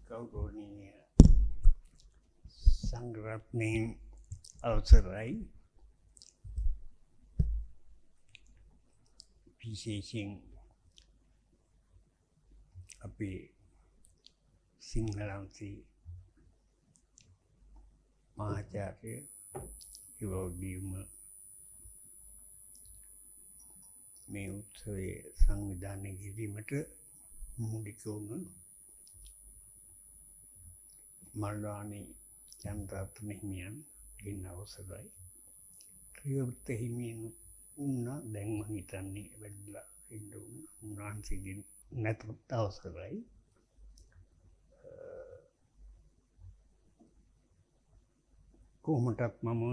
ගෞරවනීය සංඝරත්නයන් අවසරයි විශේෂයෙන් අපේ සිංහලන්සේ මහාචාර්ය ඉවෝගීම මේ උත්සවය සංවිධානය කිරීමට මූලික වුණ මල්වානි චන්ද්‍රරත්න හිමියන් ගෙන් අවසරයි. ක්‍රියවෘත්ත හිමියන් උන්න දැන් මම හිතන්නේ වැඩිලා ඉන්න උන්වහන්සේගෙන් නැතත් අවසරයි. කොහොමටත් මම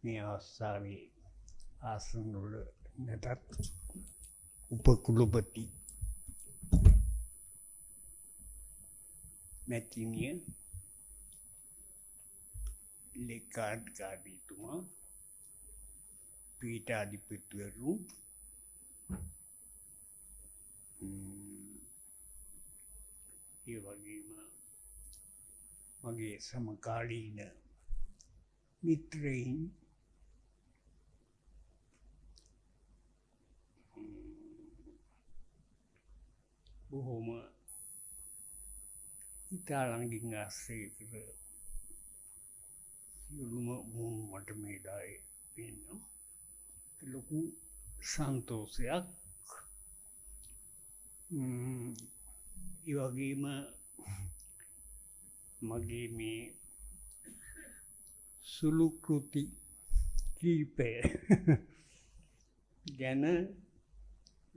මේ අවස්ථාවේ ආසන වල නැතත් උපකුලපති මැතිනිය ලේකාධිකාරීතුමා පීඨාධිපතිවරු ඒ වගේම මගේ සමකාලීන මිත්‍රයින් බොහෝම ඉතාලඟින් ආශ්‍රය කර සියලුම මට මේදායේ පේනවා. ලොකු සන්තෝෂයක්. ඒ වගේම මගේ මේ සුළු කෘති කීපය ගැන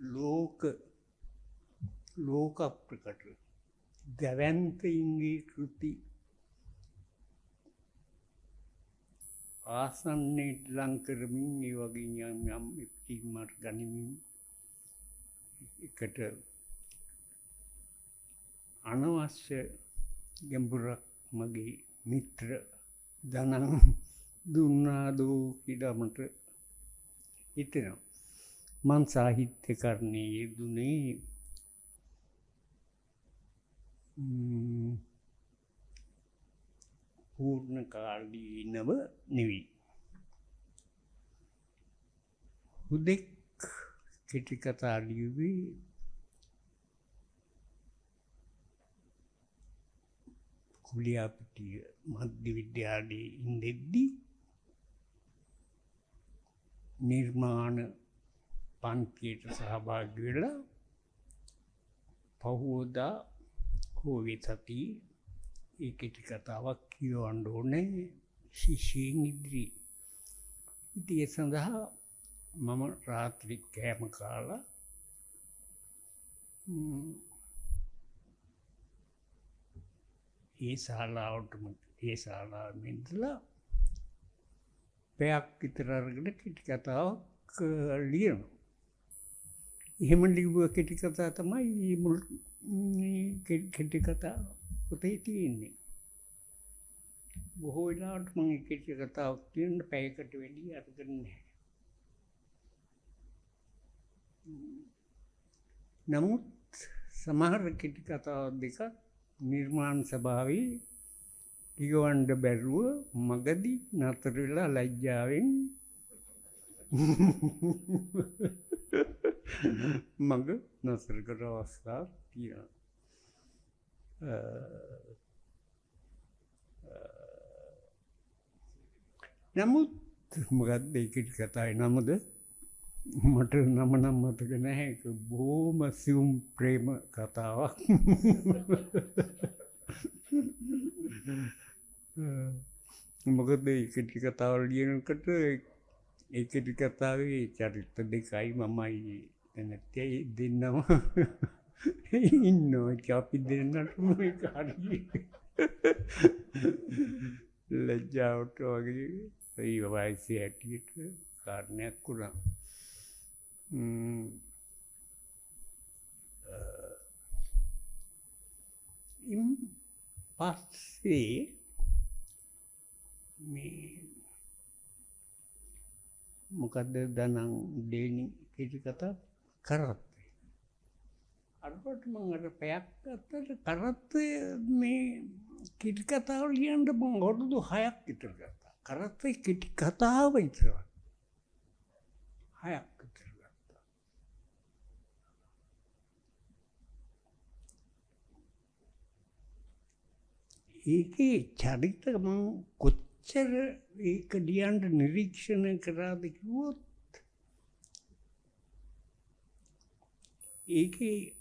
ලෝක ප්‍රකට දැවැන්තයින්ගේ කෘති ආසන්නයට ලං කරමින් ඒ වගේ යම් ඉක්මනට ගනිමින් එකට අනවශ්‍ය ගැඹුරක් මගේ මිත්‍ර දනන් දුන්නාදෝ කියලා මට හිතෙනවා. මං සාහිත්‍යකරණයේ යෙදුනේ පූර්ණ කාලීනව නෙවෙයි. හුදෙක් කෙටි කතා ලියුවේ කුලියාපිටිය මධ්‍ය විද්‍යාලයේ ඉඳෙද්දී නිර්මාණ පන්තියට සහභාගී වෙලා පහුවදා කෝවි සති ඒ කෙටි කතාවක් කියවන්න ඕනේ ශිෂ්‍යයන් ඉදිරියේ. ඉතින් ඒ සඳහා මම රාත්‍රී කෑම කාලා ඒ ශාලාවෙම ඉඳලා පැයක් විතර අරගෙන කෙටි කතාවක් ලියනවා. එහෙම ලිව්ව කෙටි කතා තමයි මේ කෙටි කතා පොතේ තියෙන්නේ. බොහෝ වෙලාවට මම කෙටි කතාවක් කියන පැයකට වැඩි අරගෙන නැහැ. නමුත් සමහර කෙටි කතා දෙක නිර්මාණ සභාවේ කියවන්න බැරුව මගදී නතර වෙලා ලැජ්ජාවෙන් මග නතර කර අවස්ථා තියෙනවා. නමුත් මොකක්ද ඒ කෙටි කතාවේ නමද? මට නම නම් මතක නැහැ. ඒක බොහොම සියුම් ප්‍රේම කතාවක්. මොකද ඒ කෙටි කතාව ලියනකොට ඒ කෙටි කතාවේ චරිත දෙකයි මමයි නැත්නම් දෙන්නම ඉන්නවා. අපි දෙන්නට මේක හරියට ලැජ්ජාවට වගේ ඒ වයසේ ඇටියට කාරණයක් වුණා. පස්සේ මේ මොකද්ද දනං දෙනි කෙටි කතා කරත්තේ. අරකට මං අර පැයක් ගත්තට කරත්තේ මේ කෙටි කතාව ලියන්න මං අවුරුදු 6ක් විතර ගත්තා. කරත්තේ කෙටි කතාව විතරක් 6ක් විතර ගත්තා. ඒකේ චරිත මං කොච්චර ඒක ලියන්න නිරීක්ෂණය කරාද කිව්වොත් ඒකේ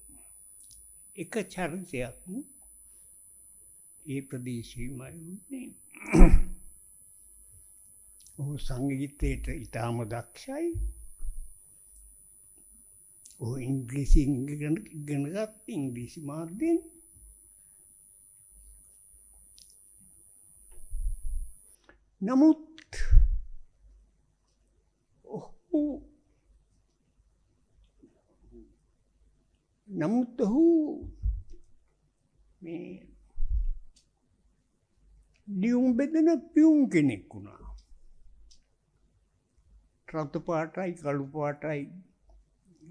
එක චරිතයක් ඒ ප්‍රදේශීයමයි වුණේ. ඔහු සංගීතයට ඉතාම දක්ෂයි. ඔහු ඉංග්‍රීසි ඉගෙන ගත් ඉංග්‍රීසි මාධ්‍යයෙන්. නමුත් ඔහු මේ ලියුම් බෙදෙන පියුම් කෙනෙක් වුණා. රතු පාටයි කළු පාටයි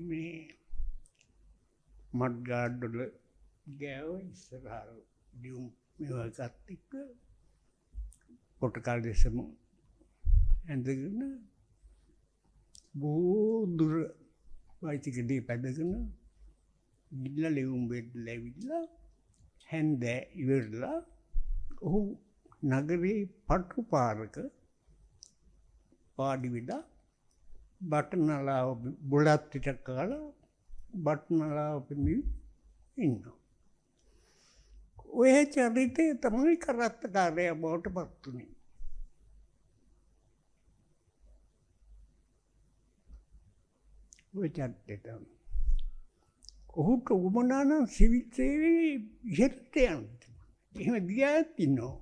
මේ මඩ්ගාඩ්වල ගෑව ඉස්සරහා ලියුම් මේවා ගත් එක්ක පොටකල් දෙසම ඇඳගෙන බොහෝ දුර වයිතිකඩේ පැදගෙන ගිල්ල ලියුම් බෙදලා ඇවිල්ලා හැන්දෑ ඉවරලා ඔහු නගරේ පටු පාරක පාඩි වෙලා බටනලාව බොලත් ටිකක් කාලා බටනලාව පෙමි ඉන්නවා. ඔය චරිතය තමයි කරත්තකාරයා බවට පත් වුණේ. ඔය චරිතය තමයි. ඔහුට උවමනා නම් සිවිල් සේවයේ ඉහළට යන්න. එහෙම ගියාත් ඉන්නවා.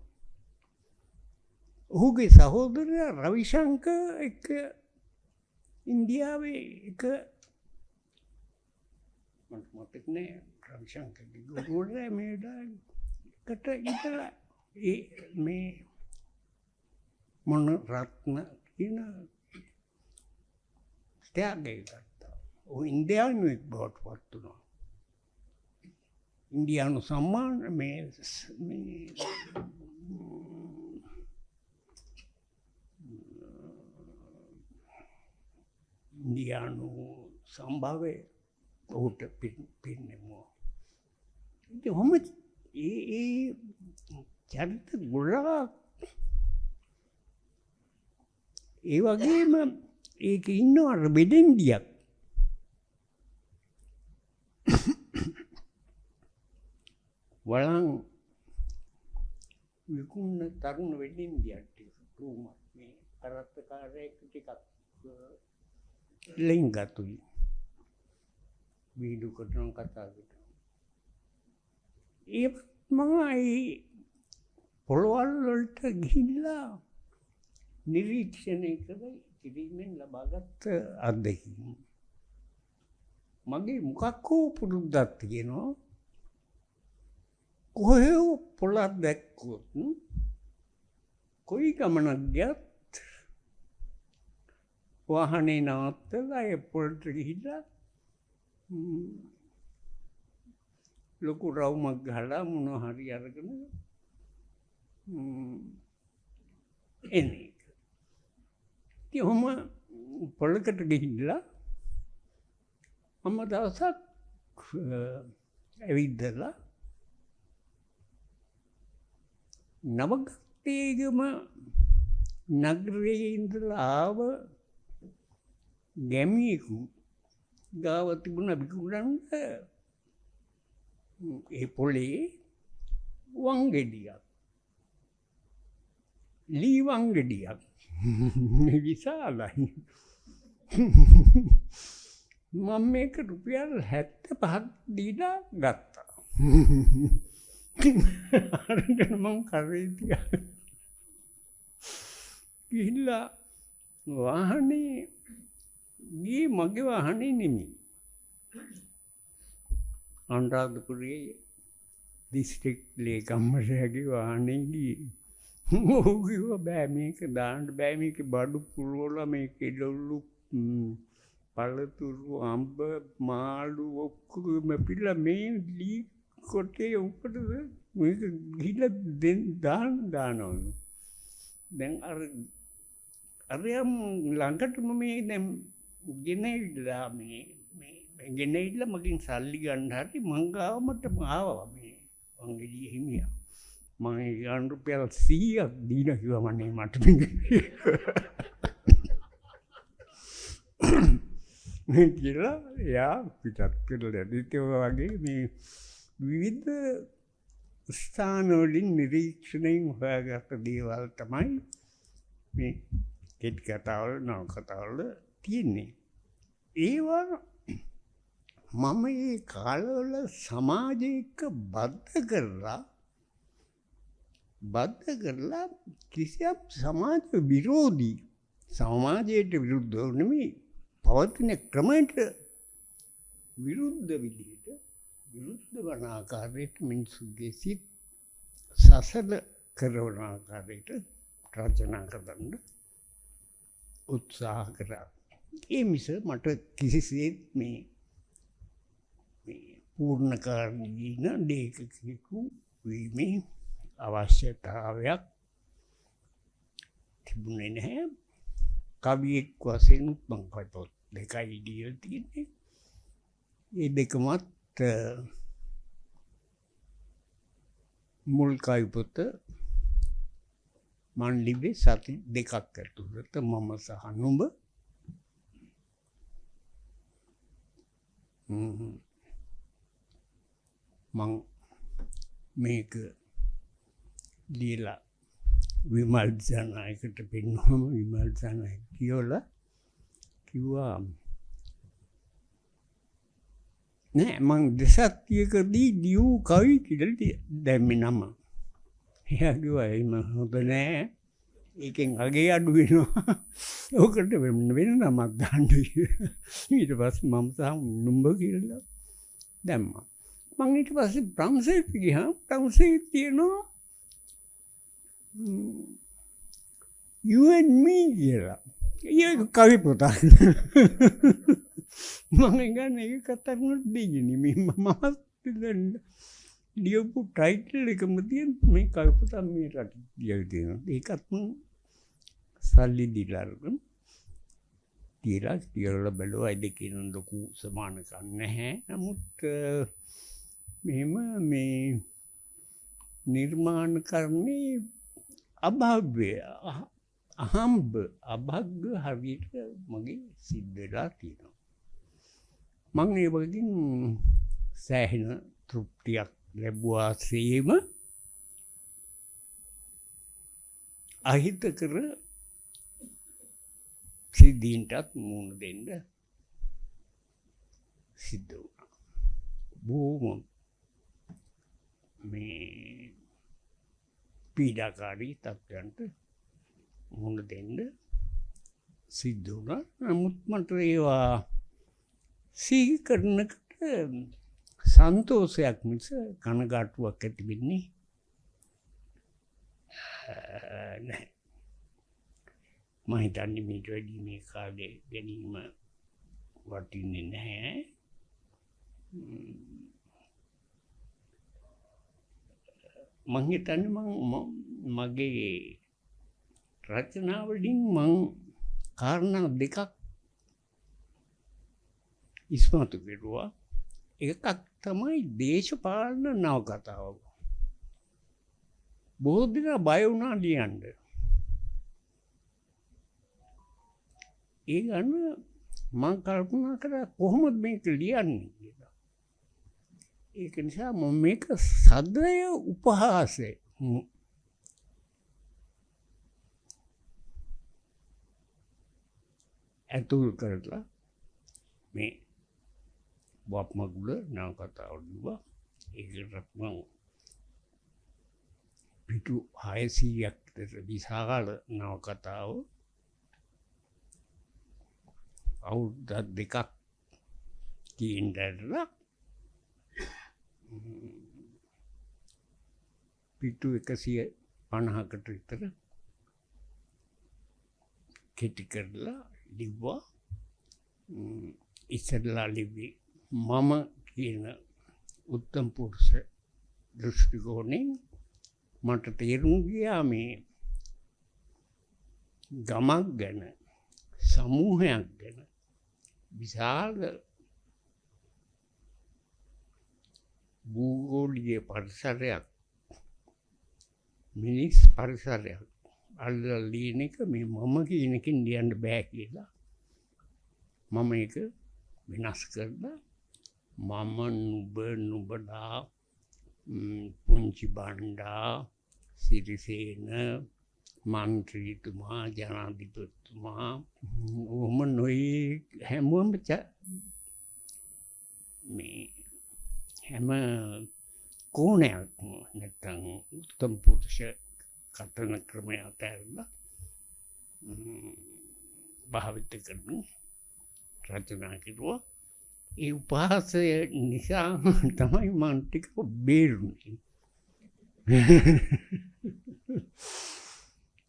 ඔහුගේ සහෝදරයා රවිශංකර් එක ඉන්දියාවේ එක මට මතක නෑ රවිශංකර්ගේ ගුරුවරයා මේ එකට ඉඳලා මේ මොන රත්න කියන ත්‍යාගය ගත්තා. ඔහු ඉන්දියානුවෙක් බවට පත් වුණා. ඉන්දියානු සම්මාන මේ ඉන්දියානු සම්භාවය ඔහුට පින්නෙමු. ඉතින් ඔහොම ඒ චරිත ගොඩාක් ඒ වගේම ඒක ඉන්නවා අර වෙඩෙන්ඩියක්. වළං විකුණන තරුණ වෙඩෙන්ඩියක් ටූමක් මේ කරත්තකාරයෙක් ටිකක් ලෙන්ගතුයි. වීඩු කරන කතා කරනවා. ඒත් මම පොළවල් වලට ගිහිල්ලා නිරීක්ෂණය කිරීමෙන් ලබාගත් අත්දැකීම්. මගේ මොකක් හෝ පුරුද්දක් තියෙනවා. කොහේ පොළක් දැක්කොත් කොයි ගමනක් ගියත් වාහනේ නවත්තලා ඒ පොළට ගිහිල්ලා ලොකු රවුමක් ගහලා මොනවා හරි අරගෙන එන එක. ඉතින් ඔහොම පොළකට ගිහිල්ලා මම දවසක් ඇවිද්දලා නවගත්තේගම නගරයේ ඉඳලා ආව ගැමියෙකු ගාව තිබුණ විකුණන්න ඒ පොලේ වංගෙඩියක් ලී වංගෙඩියක් විශාලයි. මම මේක රුපියල් 75ක් දීලා ගත්තා. අරගෙන මම කරේ තියා ගිහිල්ලා වාහනේ ගියේ මගේ වාහනේ නෙමෙයි. අනුරාධපුරයේ දිස්ත්‍රික් ලේකම්වරයාගේ වාහනේ ගියේ. ඔහු කිව්වා බෑ මේක දාන්න බෑ මේක බඩු පුරවලා මේක එළවලු පළතුරු අඹ මාළු ඔක්කොම පිළ මේ ලී කොටේ උපටද මේක ගිහිල්ලා දානවලු. දැන් අරයම් ළඟටම මේ දැන් ගෙනවිලා ගෙනවිලා මගෙන් සල්ලි ගන්න හරි මං ගාවමට ආවා මේ වංගෙඩිය හිමියා. මම ගාන රුපියල් 100ක් දීලා කිව්වා මන්නේ මට මේ කියලා එයා පිටත් කරලා ඉතින් වගේ මේ විවිධ ස්ථානවලින් නිරීක්ෂණයෙන් හොයාගත්ත දේවල් තමයි මේ කෙටි කතාවල නවකතාවල තියෙන්නේ. ඒවා මම ඒ කාලවල සමාජයක බද්ධ කරලා කිසියම් සමාජ විරෝධී සමාජයට විරුද්ධව නෙමෙයි පවතින ක්‍රමයට විරුද්ධ විදිහට විරුද්ධ වන ආකාරයට මිනිසුන්ගේ සිත් සසල කරවන ආකාරයට රචනා කරන්න උත්සාහ කරා. ඒ මිස මට කිසිසේත් මේ පූර්ණකාලීන ලේඛකයෙකු වීමේ අවශ්‍යතාවයක් තිබුණේ නැහැ. කවියෙක් වශයෙන් මම පොත් දෙකයි දීලා තියෙන්නේ. ඒ දෙකමත් මුල් කවි පොත මන් ලිව්වේ සති දෙකක් ඇතුළත මම සහ නුඹ. මං මේක ලියලා විමල් ජනනායකට පෙන්වුවම විමල් ජනනායක කියලා කිව්වා නෑ මං දෙසත්තියකදී ලියූ කවි කියලා දැම්මේ නම. එයා කිව්වා එහෙම හොඳ නෑ ඒකෙන් අගේ අඩු වෙනවා. ඕකට වෙන නමක් දාන්න කියලා. ඊට පස්සේ මම සහ නුඹ කියලා දැම්මා. මං ඊට පස්සේ ප්‍රංශයට ගියා. ප්‍රංශයේ තියෙනවා you and me කියලා. ඒක කවි පොතක්. මම ගන්න ඒක කතා කරනකොට දෙන්නේ මම ලියපු ටයිටල් එකම තියෙන මේ කවි පොත මේ රට ලියලා තියෙනවා. ඒකත් මම සල්ලි දීලා අරගෙන කියලා බැලුවා. දෙකේ ලොකු සමානකම් නැහැ. නමුත් මෙහෙම මේ නිර්මාණ කරන්නේ අභව්‍ය අභග්ග හරියට මගේ සිද්ධ වෙලා තියෙනවා. මම ඒ වගේ සෑහෙන තෘප්තියක් ලැබුවා සේම අහිතකර සිද්ධීන්ටත් මුහුණ දෙන්න සිද්ධ වුණා. බොහොම මේ පීඩාකාරී තත්ත්වයන්ට මුහුණ දෙන්න සිද්ධ වුණා. නමුත් මට ඒවා සිහි කරනකොට සන්තෝෂයක් මිස කනගාටුවක් ඇති වෙන්නේ නැහැ. මම හිතන්නේ මීට වැඩි මේ කාලේ ගැනීම වටින්නේ නැහැ. මං හිතන්නේ මගේ රචනාවලින් මං කාරණා දෙකක් ඉස්මතු කෙරුවා. එකක් තමයි දේශපාලන නවකතාව. බොහෝ දෙනා බය වුණා ලියන්න. ඒ ගන්න මං කල්පනා කරා කොහොමද මේක ලියන්නේ කියලා. ඒක නිසා මම මේක සද්‍රය උපහාසය ඇතුල් කරලා මේ වප්මගුල නවකතාව ලිව්වා. ඒකට මම පිටු 600ක් විතර විශාල නවකතාව අවුරුදු දෙකක් තියෙනවා. පිටු 150කට විතර කෙටි කරලා ලිව්වා. ඉස්සරලා ලිව්වේ මම කියන උත්තම පුරුෂ දෘෂ්ටි කෝණයෙන් මට තේරුම් ගියා මේ ගමක් ගැන සමූහයක් ගැන විශාල භූගෝලීය පරිසරයක් මිනිස් පරිසරයක් අල්ලලා ලියන එක මේ මම කියන එකෙන් ලියන්න බෑ කියලා මම ඒක වෙනස් කරලා මම නුඹ නුඹලා පුංචි බණ්ඩා සිරිසේන මන්ත්‍රීතුමා ජනාධිපතිතුමා ඔහොම නොයි හැමෝම මේ හැම කෝණයක් නැත්තම් උත්තම පුරුෂ කතන ක්‍රමය අතහැරලා භාවිත කරමින් රචනා කෙරුවා. ඒ උපහාසය නිසා තමයි මම ටික බේරුනේ.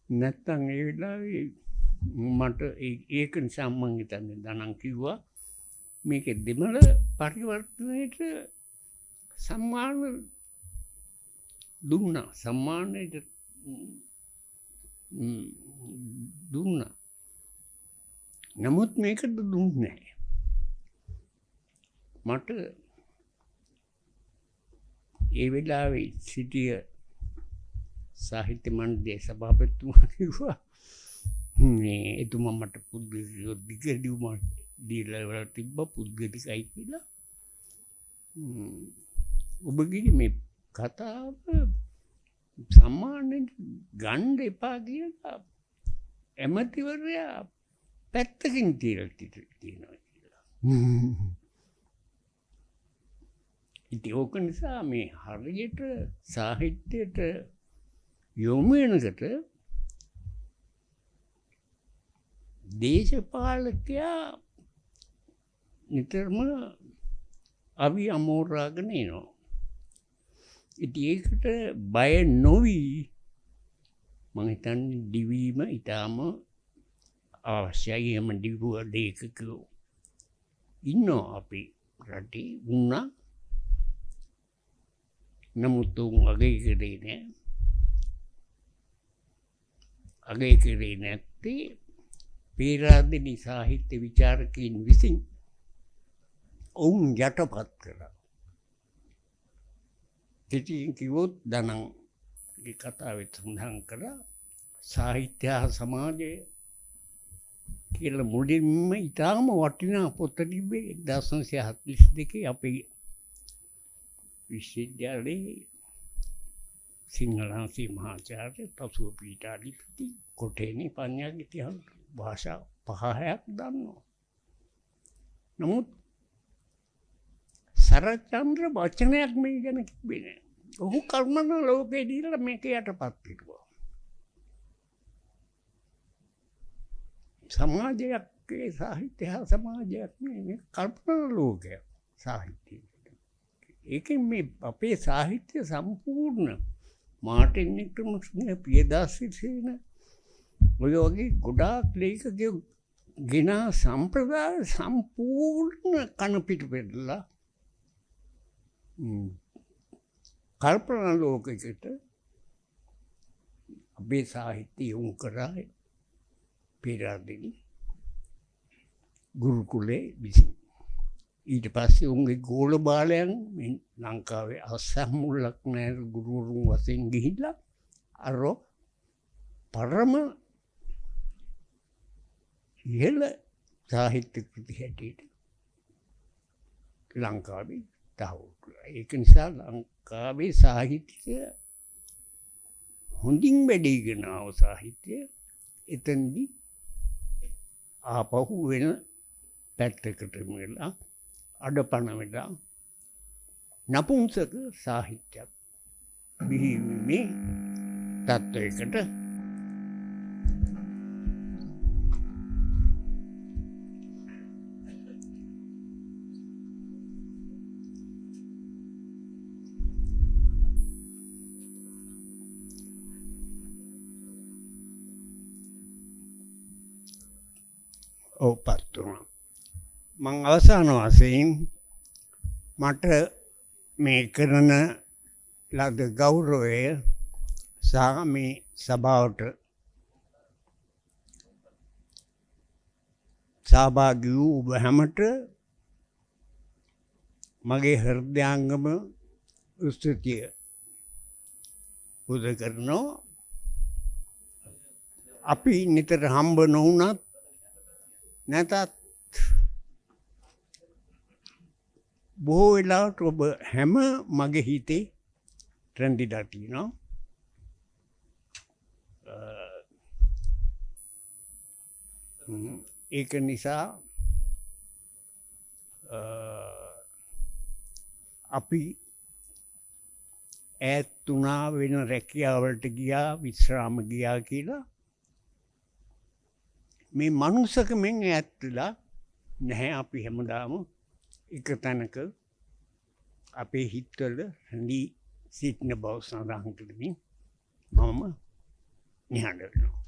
නැත්තම් ඒ වෙලාවේ මට ඒක නිසා මම හිතන්නේ දනන් කිව්වා මේකේ දෙමළ පරිවර්තනයේට සම්මාන දුන්නා. සම්මානයට දුන්නා. නමුත් මේකට දුන්නේ නැහැ. මට ඒ වෙලාවේ සිටිය සාහිත්‍ය මණ්ඩලයේ සභාපතිතුමා කිව්වා මේ එතුමා මට පුද්ගලිකව දීලා තිබ්බ පුද්ගලිකයි කියලා. ඔබගේ මේ කතාව සම්මානෙට ගන්න එපා කියලා ඇමතිවරයා පැත්තකින් තියලා තියෙනවා කියලා. ඉතින් ඕක නිසා මේ හරියට සාහිත්‍යයට යොමු වෙනකොට දේශපාලකයා නිතරම අවි අමෝරාගෙන එනවා. ඉතින් ඒකට බය නොවි මම හිතන්නේ දිවීම ඊටාම අවශ්‍යයි. එම දිවුව ලේඛකයෝ ඉන්නවා අපේ රටේ වුණා. නමුත් උන් අගය කරේ නෑ. අගය කරේ නැත්තේ පේරාදෙණි සාහිත්‍ය විචාරකයින් විසින් ඔවුන් යටපත් කරා. කෙටියෙන් කිව්වොත් දනන්ගේ කතාවේ සඳහන් කරා සාහිත්‍ය හා සමාජය කියලා මුලින්ම ඉතාම වටිනා පොත තිබ්බේ 1942 අපේ විශ්වවිද්‍යාලයේ සිංහලාංශී මහාචාර්ය පසුව පීඨාධිපති කොටේනි පඤ්ඤාගේ තියන භාෂා 5ක් දන්නවා. නමුත් සරච්චන්ද්‍ර වචනයක් මේ ගැන කිව්වේ නෑ. ඔහු කර්මන ලෝකේ දීලා මේක යටපත් කෙරුවා. සමාජයක් සාහිත්‍ය හා සමාජයක් මේ කල්පනා ලෝකයක් සාහිත්‍යය. ඒකෙන් මේ අපේ සාහිත්‍ය සම්පූර්ණ මාර්ටින් වික්‍රමසිංහ පියදාස සිරිසේන ඔය වගේ ගොඩාක් ලේඛකයෝ ගෙනා සම්ප්‍රදාය සම්පූර්ණ කන පිට පෙරලා කල්පනා ලෝකයකට අපේ සාහිත්‍ය යොමු කරා පේරාදෙණි ගුරුකුලේ විසින්. ඊට පස්සේ උන්ගේ ගෝල බාලයන් ලංකාවේ අස්සම් මුල්ලක් නෑ ගුරුවරුන් වශයෙන් ගිහිල්ලා අර පරම ඉහළ සාහිත්‍ය කෘති හැටියට ලංකාවේ තහවුරු කළා. ඒක නිසා ලංකාවේ සාහිත්‍ය හොඳින් වැඩිගෙන ආව සාහිත්‍ය එතනදී ආපහු වෙන පැත්තකට වෙලා අඩපණ වෙලා නපුංසක සාහිත්‍යයක් බිහිවීමේ තත්ත්වයකට පත් වුණා. මං අවසාන වශයෙන් මට මේ කරන ලද ගෞරවය සහ මේ සභාවට සහභාගී වූ ඔබ හැමට මගේ හෘදයාංගම ස්තුතිය පුද කරනවා. අපි නිතර හම්බ නොවුනත් නැතත් බොහෝ වෙලාවට ඔබ හැම මගේ හිතේ රැඳිලා තියෙනවා. ඒක නිසා අපි ඈත් වුණා වෙන රැකියාවලට ගියා විශ්‍රාම ගියා කියලා මේ මනුස්සකමෙන් ඈත් වෙලා නැහැ. අපි හැමදාම එක තැනක අපේ හිතවල රැඳී සිටින බව සඳහන් කරමින් මම නිහඬ වෙනවා.